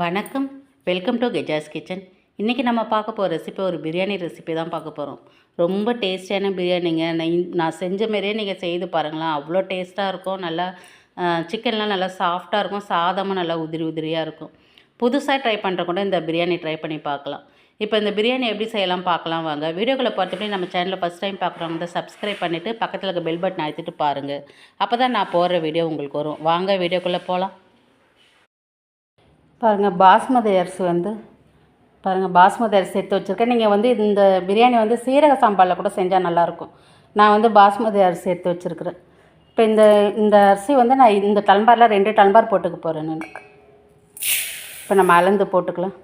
வணக்கம். Welcome to Geja's kitchen. இன்றைக்கி நம்ம பார்க்க போகிற ரெசிபி ஒரு பிரியாணி ரெசிபி தான் பார்க்க போகிறோம். ரொம்ப டேஸ்டியான பிரியாணிங்க. நான் செஞ்ச மாரியே நீங்கள் செய்து பாருங்களேன். அவ்வளோ டேஸ்ட்டாக இருக்கும். நல்லா சிக்கன்லாம் நல்லா சாஃப்டாக இருக்கும். சாதமும் நல்லா உதிரி உதிரியாக இருக்கும். புதுசாக ட்ரை பண்ணுற கூட இந்த பிரியாணி ட்ரை பண்ணி பார்க்கலாம். இப்போ இந்த பிரியாணி எப்படி செய்யலாம் பார்க்கலாம் வாங்க. வீடியோக்குள்ளே பார்த்துட்டு நம்ம சேனலில் ஃபஸ்ட் டைம் பார்க்குறவங்க வந்து சப்ஸ்கிரைப் பண்ணிவிட்டு பக்கத்தில் இருக்க பெல் பட்டன் அழுத்திட்டு பாருங்கள். அப்போ தான் நான் போடுற வீடியோ உங்களுக்கு வரும். வாங்க வீடியோக்குள்ளே போகலாம். பாருங்கள், பாஸ்மதி அரிசி எடுத்து வச்சுருக்கேன். நீங்கள் வந்து இந்த பிரியாணி வந்து சீரக சாம்பாரில் கூட செஞ்சால் நல்லாயிருக்கும். நான் வந்து பாஸ்மதி அரிசி எடுத்து வச்சுருக்கிறேன். இப்போ இந்த இந்த அரிசி வந்து நான் இந்த டம்ளரில் 2 டம்ளர் போட்டுக்க போகிறேன் நான். இப்போ நம்ம அளந்து போட்டுக்கலாம்.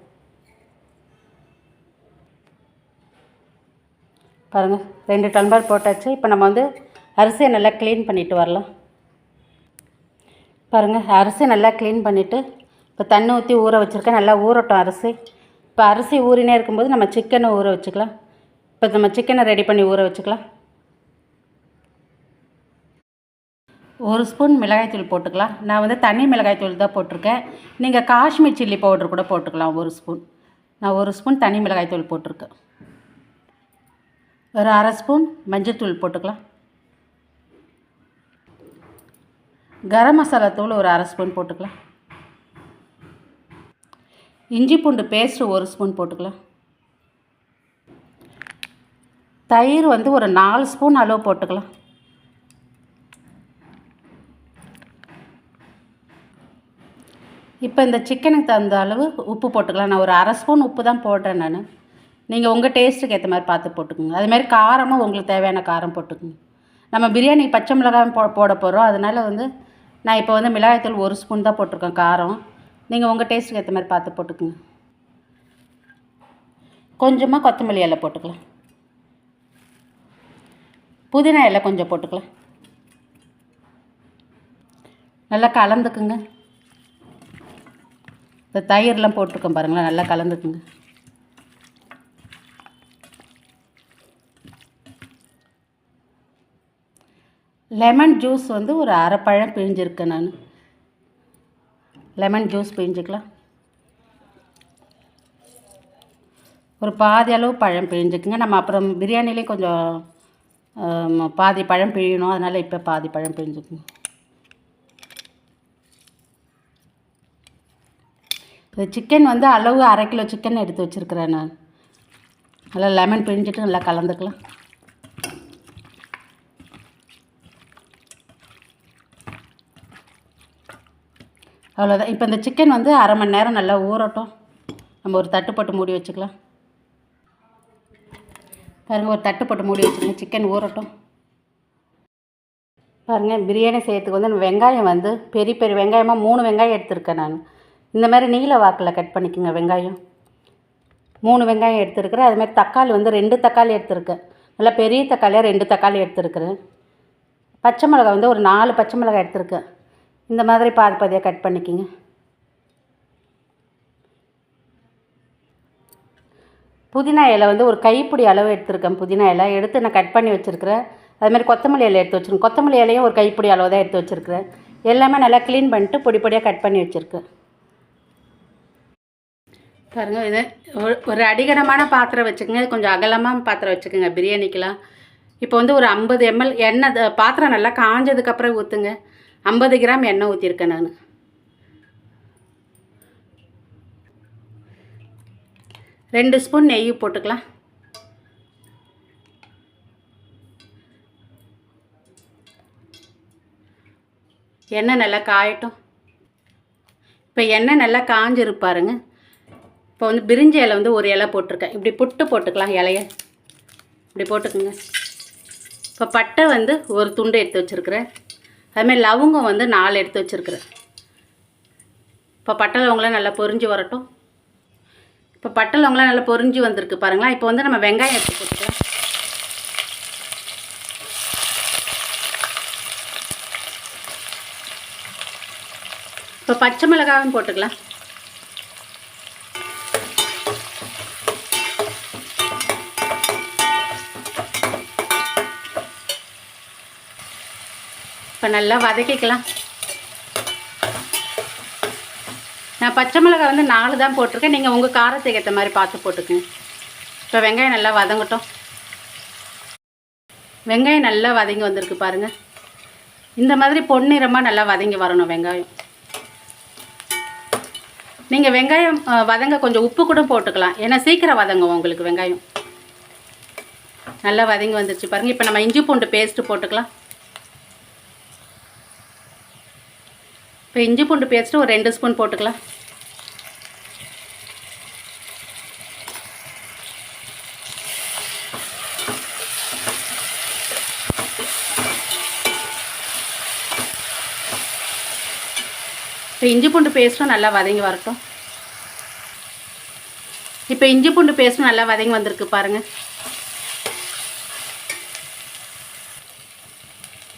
பாருங்கள், 2 டம்ளர் போட்டாச்சு. இப்போ நம்ம வந்து அரிசியை நல்லா க்ளீன் பண்ணிவிட்டு வரலாம். பாருங்கள், அரிசி நல்லா க்ளீன் பண்ணிவிட்டு இப்போ தண்ணி ஊற்றி ஊற வச்சுருக்கேன். நல்லா ஊறட்டும் அரிசி. இப்போ அரிசி ஊறினே இருக்கும்போது நம்ம சிக்கனை ஊற வச்சுக்கலாம். இப்போ நம்ம சிக்கனை ரெடி பண்ணி ஊற வச்சுக்கலாம். 1 ஸ்பூன் மிளகாய்த்தூள் போட்டுக்கலாம். நான் வந்து தனி மிளகாய்த்தூள் தான் போட்டிருக்கேன். நீங்கள் காஷ்மீர் சில்லி பவுடர் கூட போட்டுக்கலாம் 1 ஸ்பூன். நான் 1 ஸ்பூன் தனி மிளகாய்த்தூள் போட்டிருக்கேன். ஒரு 1/2 ஸ்பூன் மஞ்சள்தூள் போட்டுக்கலாம். கரம் மசாலா தூள் ஒரு 1/2 ஸ்பூன் போட்டுக்கலாம். இஞ்சி பூண்டு பேஸ்ட்டு 1 ஸ்பூன் போட்டுக்கலாம். தயிர் வந்து ஒரு 4 ஸ்பூன் அளவு போட்டுக்கலாம். இப்போ இந்த சிக்கனுக்கு தகுந்த அளவு உப்பு போட்டுக்கலாம். நான் ஒரு 1/2 ஸ்பூன் உப்பு தான் போடுறேன் நான். நீங்கள் உங்கள் டேஸ்ட்டுக்கு ஏற்ற மாதிரி பார்த்து போட்டுக்கோங்க. அதுமாதிரி காரமும் உங்களுக்கு தேவையான காரம் போட்டுக்கோங்க. நம்ம பிரியாணி பச்சை மிளகாய் போட போகிறோம். அதனால் வந்து நான் இப்போ வந்து மிளகாய்த்தூள் 1 ஸ்பூன் தான் போட்டிருக்கேன் காரம். நீங்கள் உங்கள் டேஸ்ட்டுக்கு ஏற்ற மாதிரி பார்த்து போட்டுக்கோங்க. கொஞ்சமாக கொத்தமல்லி இலை போட்டுக்கலாம். புதினா இலை கொஞ்சம் போட்டுக்கலாம். நல்லா கலந்துக்குங்க. இந்த தயிர்லாம் போட்டிருக்கோம் பாருங்களேன், நல்லா கலந்துக்குங்க. லெமன் ஜூஸ் வந்து ஒரு 1/2 பழம் பிழிஞ்சிருக்கேன் நான். லெமன் ஜூஸ் பிழிஞ்சிக்கலாம். ஒரு பாதி அளவு பழம் பிழிஞ்சிக்குங்க. நம்ம அப்புறம் பிரியாணிலேயும் கொஞ்சம் பாதி பழம் பிழியணும். அதனால் இப்போ பாதி பழம் பிழிஞ்சிக்குங்க. இது சிக்கன் வந்து அளவு 1/2 கிலோ சிக்கன் எடுத்து வச்சுருக்கிறேன் நான். நல்லா லெமன் பிழிஞ்சிட்டு நல்லா கலந்துக்கலாம். அவ்வளோதான். இப்போ இந்த சிக்கன் வந்து 1/2 மணி நேரம் நல்லா ஊறட்டும். நம்ம ஒரு தட்டு போட்டு மூடி வச்சுக்கலாம். பாருங்கள், ஒரு தட்டு போட்டு மூடி வச்சுக்கலாம். சிக்கன் ஊறட்டும். பாருங்கள், பிரியாணி செய்யறதுக்கு வந்து வெங்காயம் வந்து பெரிய பெரிய வெங்காயமாக 3 வெங்காயம் எடுத்துருக்கேன் நான். இந்த மாதிரி நீல வாக்கில் கட் பண்ணிக்கோங்க. வெங்காயம் 3 வெங்காயம் எடுத்துருக்கிறேன். அதுமாதிரி தக்காளி வந்து 2 தக்காளி எடுத்துருக்கேன். நல்லா பெரிய தக்காளியாக 2 தக்காளி எடுத்துருக்கிறேன். பச்சை மிளகாய் வந்து ஒரு 4 பச்சை மிளகாய் எடுத்துருக்கேன். இந்த மாதிரி பாதி பாதியாக கட் பண்ணிக்கோங்க. புதினா இலை வந்து ஒரு கைப்பிடி அளவு எடுத்துருக்கேன். புதினா இலை எடுத்து நான் கட் பண்ணி வச்சுருக்கிறேன். அதுமாதிரி கொத்தமல்லி இலை எடுத்து வச்சுருக்கேன். கொத்தமல்லி இலையும் ஒரு கைப்பிடி அளவு தான் எடுத்து வச்சுருக்கிறேன். எல்லாமே நல்லா க்ளீன் பண்ணிட்டு பொடி பொடியாக கட் பண்ணி வச்சுருக்கேன். பாருங்கள், இது ஒரு அடிகனமான பாத்திரம் வச்சுக்கோங்க. இது கொஞ்சம் அகலமாக பாத்திரம் வச்சுக்கோங்க பிரியாணிக்கெலாம். இப்போ வந்து ஒரு 50 ml எண்ணெய் பாத்திரம் நல்லா காஞ்சதுக்கப்புறம் ஊற்றுங்க. 50 கிராம் எண்ணெய் ஊற்றிருக்கேன் நான். 2 ஸ்பூன் நெய் போட்டுக்கலாம். எண்ணெய் நல்லா காயட்டும். இப்போ எண்ணெய் நல்லா காஞ்சிருப்பாருங்க. இப்போ வந்து பிரிஞ்சி இலை வந்து ஒரு இலை போட்டிருக்கேன். இப்படி புட்டு போட்டுக்கலாம். இலையை இப்படி போட்டுக்குங்க. இப்போ பட்டை வந்து ஒரு துண்டு எடுத்து வச்சுருக்கிறேன். அதுமாதிரி லவங்கம் வந்து 4 எடுத்து வச்சுருக்கிறேன். இப்போ பட்டை லவங்களாம் நல்லா பொரிஞ்சு வரட்டும். இப்போ பட்டை லவங்களாம் நல்லா பொரிஞ்சு வந்திருக்கு பாருங்களா. இப்போ வந்து நம்ம வெங்காயம் எடுத்து போட்டுக்கலாம். இப்போ பச்சை மிளகாயும் போட்டுக்கலாம். இப்போ நல்லா வதக்கிக்கலாம். நான் பச்சை மிளகாய் வந்து 4 தான் போட்டிருக்கேன். நீங்கள் உங்கள் காரத்துக்கு ஏற்ற மாதிரி பார்த்து போட்டுக்குங்க. இப்போ வெங்காயம் நல்லா வதங்கட்டும். வெங்காயம் நல்லா வதங்கி வந்திருக்கு பாருங்கள். இந்த மாதிரி பொன்னிறமாக நல்லா வதங்கி வரணும் வெங்காயம். நீங்கள் வெங்காயம் வதங்க கொஞ்சம் உப்பு கூட போட்டுக்கலாம், ஏன்னா சீக்கிரம் வதங்கும் உங்களுக்கு வெங்காயம். நல்லா வதங்கி வந்துருச்சு பாருங்கள். இப்போ நம்ம இஞ்சி பூண்டு பேஸ்ட்டு போட்டுக்கலாம். இப்போ இஞ்சி பூண்டு பேஸ்ட்டு ஒரு 2 ஸ்பூன் போட்டுக்கலாம். இப்போ இஞ்சி பூண்டு பேஸ்ட்டும் நல்லா வதங்கி வரட்டும். இப்போ இஞ்சி பூண்டு பேஸ்ட்டும் நல்லா வதங்கி வந்திருக்கு பாருங்கள்.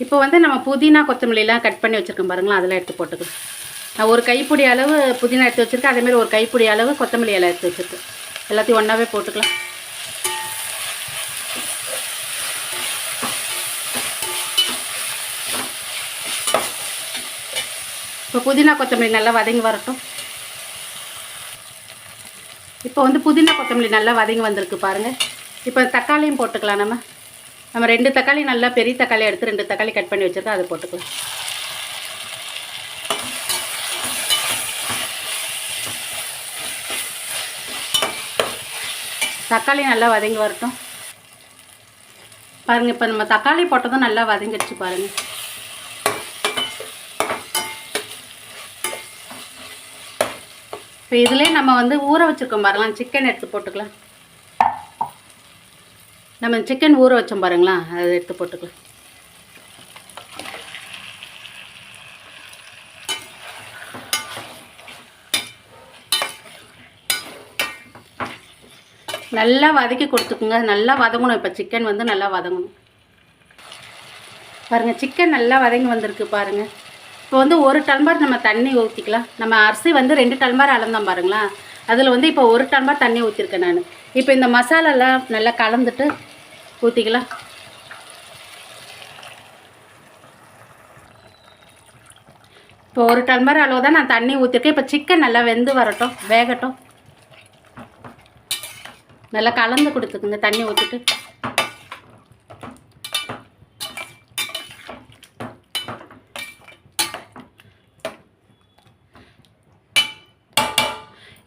இப்போ வந்து நம்ம புதினா கொத்தமல்லிலாம் கட் பண்ணி வச்சுருக்கோம் பாருங்களா, அதெல்லாம் எடுத்து போட்டுக்கலாம். நான் ஒரு கைப்பிடி அளவு புதினா எடுத்து வச்சுருக்கேன், அதேமாதிரி ஒரு கைப்பிடி அளவு கொத்தமல்லி எல்லாம் எடுத்து வச்சுருக்கேன். எல்லாத்தையும் ஒன்றாவே போட்டுக்கலாம். இப்போ புதினா கொத்தமல்லி நல்லா வதங்கி வரட்டும். இப்போ வந்து புதினா கொத்தமல்லி நல்லா வதங்கி வந்திருக்கு பாருங்கள். இப்போ தக்காளியும் போட்டுக்கலாம். நம்ம 2 தக்காளி நல்லா பெரிய தக்காளி எடுத்து 2 தக்காளி கட் பண்ணி வச்சுருக்கோம், அதை போட்டுக்கலாம். தக்காளி நல்லா வதங்கி வரட்டும் பாருங்கள். இப்போ நம்ம தக்காளி போட்டதும் நல்லா வதங்கிடுச்சு பாருங்கள். இப்போ இதிலே நம்ம வந்து ஊற வச்சுருக்கோம் பாருங்களா, சிக்கன் எடுத்து போட்டுக்கலாம். நம்ம சிக்கன் ஊற வச்சோம் பாருங்களா, அதை எடுத்து போட்டுக்கலாம். நல்லா வதக்கி கொடுத்துக்குங்க. நல்லா வதங்கணும். இப்போ சிக்கன் வந்து நல்லா வதங்கணும் பாருங்கள். சிக்கன் நல்லா வதங்கி வந்திருக்கு பாருங்கள். இப்போ வந்து 1 டம்ளர் நம்ம தண்ணி ஊற்றிக்கலாம். நம்ம அரிசி வந்து 2 டம்ளர் அளந்தோம் பாருங்களா, அதில் வந்து இப்போ 1 டம்ளர் தண்ணி ஊற்றிருக்கேன் நான். இப்போ இந்த மசாலாலாம் நல்லா கலந்துட்டு ஊற்றிக்கலாம். இப்போ 1 டம்ளர் அளவு தான் நான் தண்ணி ஊற்றிருக்கேன். இப்போ சிக்கன் நல்லா வெந்து வரட்டும், வேகட்டும். நல்லா கலந்து கொடுத்துக்குங்க தண்ணி ஊற்றிட்டு.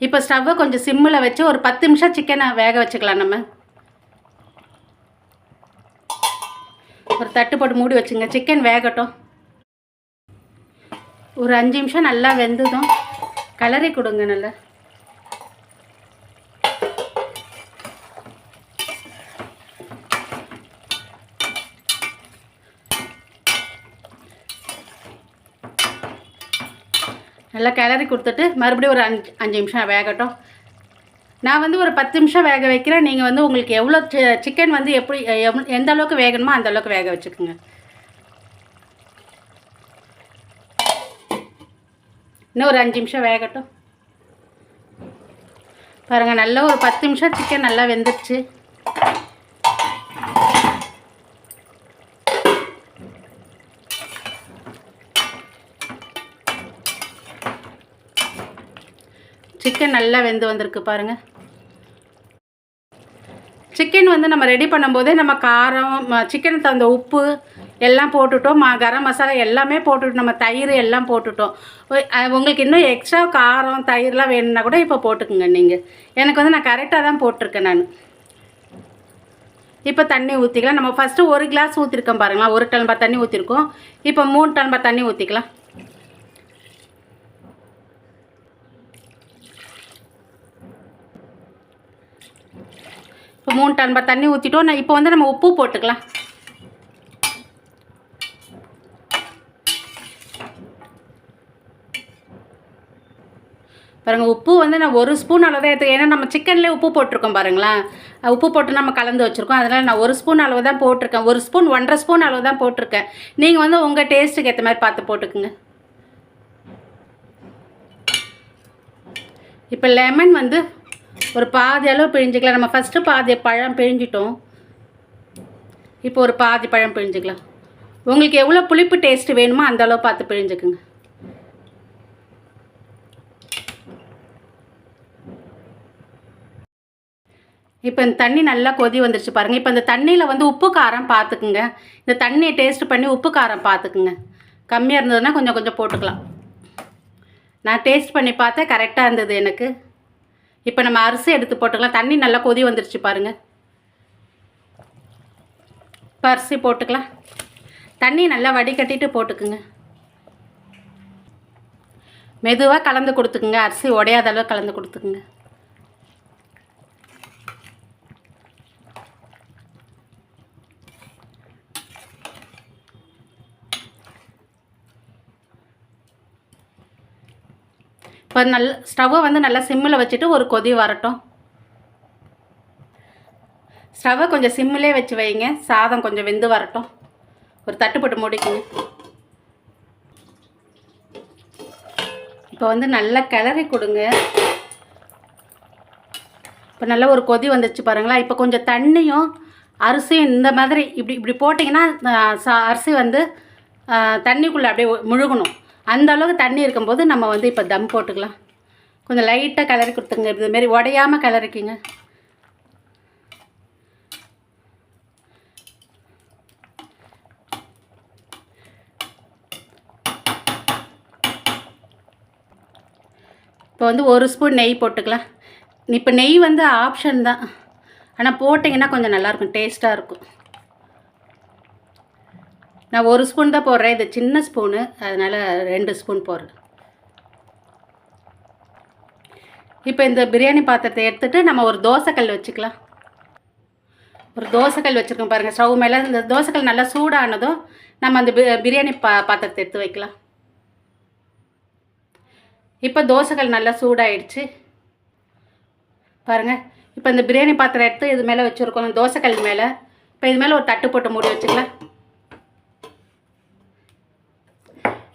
இப்போ ஸ்டவ்வை கொஞ்சம் சிம்மில் வச்சு ஒரு 10 நிமிஷம் சிக்கனை வேக வச்சுக்கலாம். நம்ம ஒரு தட்டு போட்டு மூடி வச்சுங்க, சிக்கன் வேகட்டும். ஒரு 5 நிமிஷம் நல்லா வெந்ததும் கலரி கொடுங்க நல்லா. நல்லா கிளறி கொடுத்துட்டு மறுபடியும் ஒரு 5 நிமிஷம் வேகட்டும். நான் வந்து ஒரு 10 நிமிஷம் வேக வைக்கிறேன். நீங்கள் வந்து உங்களுக்கு எவ்வளோ சிக்கன் வந்து எப்படி எந்த அளவுக்கு வேகணுமோ அந்த அளவுக்கு வேக வச்சுக்கோங்க. இன்னும் ஒரு 5 நிமிஷம் வேகட்டும் பாருங்கள். நல்லா ஒரு 10 நிமிஷம் சிக்கன் நல்லா வெந்துருச்சு. சிக்கன் நல்லா வெந்து வந்திருக்கு பாருங்கள். சிக்கன் வந்து நம்ம ரெடி பண்ணும்போதே நம்ம காரம், சிக்கனுக்கு தகுந்த உப்பு எல்லாம் போட்டுட்டோம், கரம் மசாலா எல்லாமே போட்டுட்டோம், நம்ம தயிர் எல்லாம் போட்டுட்டோம். உங்களுக்கு இன்னும் எக்ஸ்ட்ரா காரம் தயிர்லாம் வேணும்னா கூட இப்போ போட்டுக்குங்க நீங்கள். எனக்கு வந்து நான் கரெக்டாக தான் போட்டிருக்கேன் நான். இப்போ தண்ணி ஊற்றிக்கலாம். நம்ம ஃபஸ்ட்டு 1 கிளாஸ் ஊற்றிருக்கோம் பாருங்களா, 1 டம்ளர் தண்ணி ஊற்றிருக்கோம். இப்போ 3 டம்ளர் தண்ணி ஊற்றிக்கலாம். இப்போ 3 டம்ளர் தண்ணி ஊற்றிட்டோம். நான் இப்போ வந்து நம்ம உப்பு போட்டுக்கலாம். பாருங்கள், உப்பு வந்து நான் 1 ஸ்பூன் அளவு தான் எடுத்துக்கேன். ஏன்னா நம்ம சிக்கன்லேயே உப்பு போட்டிருக்கோம் பாருங்களா, உப்பு போட்டு நம்ம கலந்து வச்சுருக்கோம். அதனால் நான் 1 ஸ்பூன் அளவு தான் போட்டிருக்கேன். 1 ஸ்பூன் 1.5 ஸ்பூன் அளவு தான் போட்டிருக்கேன். நீங்கள் வந்து உங்கள் டேஸ்ட்டுக்கு ஏற்ற மாதிரி பார்த்து போட்டுக்குங்க. இப்போ லெமன் வந்து ஒரு பாதி அளவு பிழிஞ்சிக்கலாம். நம்ம ஃபஸ்ட்டு பாதி பழம் பிழிஞ்சிட்டோம். இப்போ ஒரு பாதி பழம் பிழிஞ்சிக்கலாம். உங்களுக்கு எவ்வளோ புளிப்பு டேஸ்ட்டு வேணுமோ அந்த அளவு பார்த்து பிழிஞ்சுக்குங்க. இப்போ இந்த தண்ணி நல்லா கொதி வந்துருச்சு பாருங்கள். இப்போ இந்த தண்ணியில் வந்து உப்பு காரம் பார்த்துக்குங்க. இந்த தண்ணியை டேஸ்ட் பண்ணி உப்பு காரம் பார்த்துக்குங்க. கம்மியாக இருந்ததுன்னா கொஞ்சம் கொஞ்சம் போட்டுக்கலாம். நான் டேஸ்ட் பண்ணி பார்த்தேன், கரெக்டாக இருந்தது எனக்கு. இப்போ நம்ம அரிசி எடுத்து போட்டுக்கலாம். தண்ணி நல்லா கொதி வந்துருச்சு பாருங்கள். இப்போ அரிசி போட்டுக்கலாம். தண்ணி நல்லா வடிகட்டிட்டு போட்டுக்குங்க. மெதுவாக கலந்து கொடுத்துக்குங்க. அரிசி உடையாத அளவு கலந்து கொடுத்துக்குங்க. இப்போ ஸ்டவ்வை வந்து நல்லா சிம்மில் வச்சுட்டு ஒரு கொதி வரட்டும். ஸ்டவ்வை கொஞ்சம் சிம்மிலே வச்சு வைங்க. சாதம் கொஞ்சம் வெந்து வரட்டும். ஒரு தட்டு போட்டு மூடிக்குங்க. இப்போ வந்து நல்லா கிளறி கொடுங்க. இப்போ நல்லா ஒரு கொதி வந்துச்சு பாருங்களா. இப்போ கொஞ்சம் தண்ணியும் அரிசியும் இந்த மாதிரி இப்படி இப்படி போட்டிங்கன்னா அரிசி வந்து தண்ணிக்குள்ளே அப்படியே முழுகணும். அந்த அளவுக்கு தண்ணி இருக்கும்போது நம்ம வந்து இப்போ தம் போட்டுக்கலாம். கொஞ்சம் லைட்டாக கிளறி கொடுத்துங்க. இதுமாரி உடையாமல் கிளறிக்கிங்க. இப்போ வந்து ஒரு ஸ்பூன் நெய் போட்டுக்கலாம். இப்போ நெய் வந்து ஆப்ஷன் தான், ஆனால் போட்டிங்கன்னா கொஞ்சம் நல்லாயிருக்கும், டேஸ்ட்டாக இருக்கும். நான் ஒரு ஸ்பூன் தான் போடுறேன். இது சின்ன ஸ்பூனு, அதனால் 2 ஸ்பூன் போடுறேன். இப்போ இந்த பிரியாணி பாத்திரத்தை எடுத்துகிட்டு நம்ம ஒரு தோசைக்கல் வச்சுக்கலாம். ஒரு தோசைக்கல் வச்சுருக்கோம் பாருங்கள் ஸ்டவ் மேலே. இந்த தோசைக்கல் நல்லா சூடானதும் நம்ம அந்த பிரியாணி பாத்திரத்தை எடுத்து வைக்கலாம். இப்போ தோசைக்கல் நல்லா சூடாயிடுச்சு பாருங்கள். இப்போ இந்த பிரியாணி பாத்திரம் எடுத்து இது மேலே வச்சுருக்கோம், தோசைக்கல் மேலே. இப்போ இது மேலே ஒரு தட்டு போட்டு மூடி வச்சுக்கலாம்.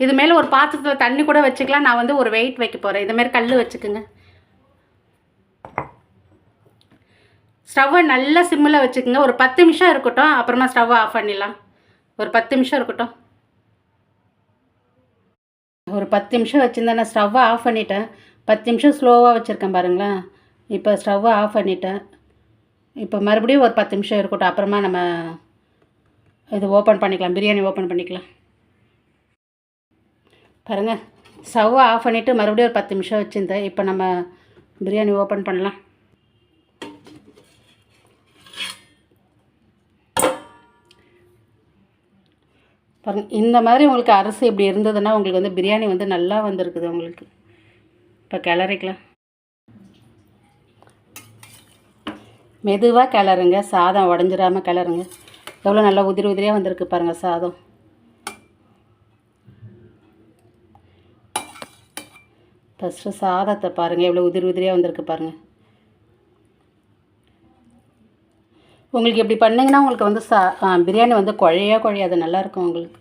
இது மேலே ஒரு பாத்திரத்தில் தண்ணி கூட வச்சுக்கலாம். நான் வந்து ஒரு வெயிட் வைக்க போகிறேன். இதுமாரி கல் வச்சுக்குங்க. ஸ்டவ்வை நல்லா சிம்மில் வச்சுக்கோங்க. ஒரு 10 நிமிஷம் இருக்கட்டும், அப்புறமா ஸ்டவ்வை ஆஃப் பண்ணிடலாம். ஒரு 10 நிமிஷம் இருக்கட்டும். ஒரு 10 நிமிஷம் வச்சுருந்தேன். நான் ஸ்டவ்வை ஆஃப் பண்ணிட்டேன். 10 நிமிஷம் ஸ்லோவாக வச்சுருக்கேன் பாருங்களேன். இப்போ ஸ்டவ்வை ஆஃப் பண்ணிட்டேன். இப்போ மறுபடியும் ஒரு 10 நிமிஷம் இருக்கட்டும், அப்புறமா நம்ம இது ஓப்பன் பண்ணிக்கலாம், பிரியாணி ஓப்பன் பண்ணிக்கலாம். பாருங்கள், ஸ்டவ்வை ஆஃப் பண்ணிவிட்டு மறுபடியும் ஒரு 10 நிமிஷம் வச்சுருந்தேன். இப்போ நம்ம பிரியாணி ஓப்பன் பண்ணலாம். பாருங்கள், இந்த மாதிரி உங்களுக்கு அரிசி இப்படி இருந்ததுன்னா உங்களுக்கு வந்து பிரியாணி வந்து நல்லா வந்திருக்குது உங்களுக்கு. இப்போ கிளறிக்கலாம். மெதுவாக கிளறுங்க, சாதம் உடஞ்சிடாமல் கிளறுங்க. எவ்வளோ நல்லா உதிரி உதிரியாக வந்திருக்கு பாருங்கள் சாதம். ஃபஸ்ட்டு சாதத்தை பாருங்கள், எவ்வளோ உதிரி உதிரியாக வந்திருக்கு பாருங்கள். உங்களுக்கு எப்படி பண்ணிங்கன்னா உங்களுக்கு வந்து பிரியாணி வந்து குழையாது, நல்லாயிருக்கும் உங்களுக்கு.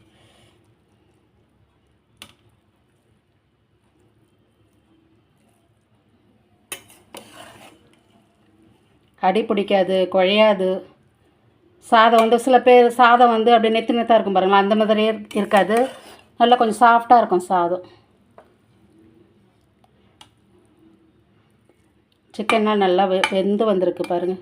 அடி பிடிக்காது, குழையாது. சாதம் வந்து சில பேர் சாதம் வந்து அப்படியே நெத்து நெத்தாக இருக்கும் பாருங்களா, அந்த மாதிரியே இருக்காது. நல்லா கொஞ்சம் சாஃப்டாக இருக்கும் சாதம். சிக்கன்லாம் நல்லா வெந்து வந்திருக்கு பாருங்கள்.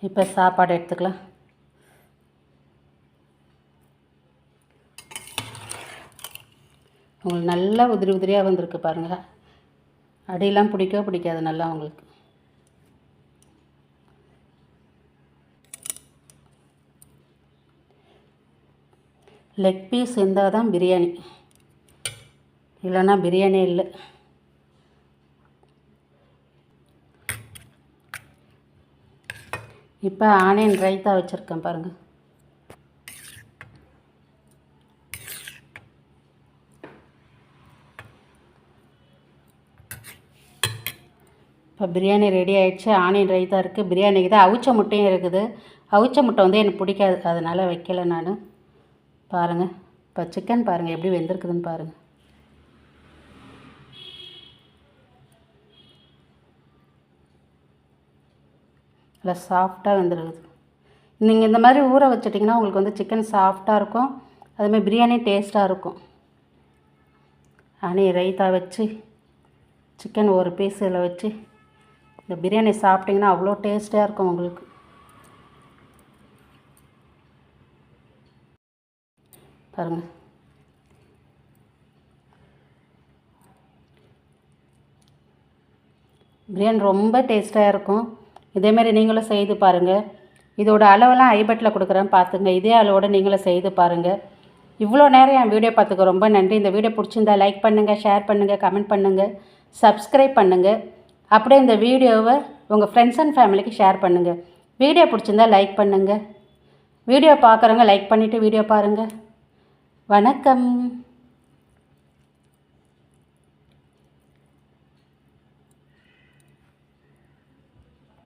இப்போ சாப்பாடு எடுத்துக்கலாம். உங்களுக்கு நல்லா உதிரி உதிரியாக வந்திருக்கு பாருங்கள். அடியெல்லாம் பிடிக்காது நல்லா உங்களுக்கு. லெக் பீஸ் இருந்தால் தான் பிரியாணி, இல்லைன்னா பிரியாணி இல்லை. இப்போ ஆனியன் ரைத்தா வச்சுருக்கேன் பாருங்கள். இப்போ பிரியாணி ரெடி ஆகிடுச்சு. ஆனியன் ரைத்தா இருக்குது, பிரியாணிக்கு தான். அவிச்ச முட்டையும் இருக்குது. அவிச்ச முட்டை வந்து எனக்கு பிடிக்காது, அதனால் வைக்கலை நான். பாருங்கள், இப்போ சிக்கன் பாருங்கள் எப்படி வெந்திருக்குதுன்னு பாருங்கள். நல்லா சாஃப்டாக வெந்துருக்குது. நீங்கள் இந்த மாதிரி ஊற வச்சிட்டிங்கன்னா உங்களுக்கு வந்து சிக்கன் சாஃப்டாக இருக்கும், அதுமாதிரி பிரியாணி டேஸ்ட்டாக இருக்கும். ஹனி ரைத்தா வச்சு சிக்கன் ஒரு பீஸ் இதில் வச்சு இந்த பிரியாணி சாப்பிட்டிங்கன்னா அவ்வளோ டேஸ்ட்டாக இருக்கும் உங்களுக்கு. பாருங்கள், பிரியாணி ரொம்ப டேஸ்ட்டாக இருக்கும். இதேமாரி நீங்களும் செய்து பாருங்கள். இதோட அளவெல்லாம் ஐபட்டில் கொடுக்குறேன் பார்த்துங்க. இதே அளவோடு நீங்களும் செய்து பாருங்கள். இவ்வளோ நேரம் என் வீடியோ பார்த்துக்க ரொம்ப நன்றி. இந்த வீடியோ பிடிச்சிருந்தா லைக் பண்ணுங்கள், ஷேர் பண்ணுங்கள், கமெண்ட் பண்ணுங்கள், சப்ஸ்கிரைப் பண்ணுங்கள். அப்படியே இந்த வீடியோவை உங்கள் ஃப்ரெண்ட்ஸ் அண்ட் ஃபேமிலிக்கு ஷேர் பண்ணுங்கள். வீடியோ பிடிச்சிருந்தா லைக் பண்ணுங்கள். வீடியோ பார்க்குறவங்க லைக் பண்ணிவிட்டு வீடியோ பாருங்கள். வணக்கம்.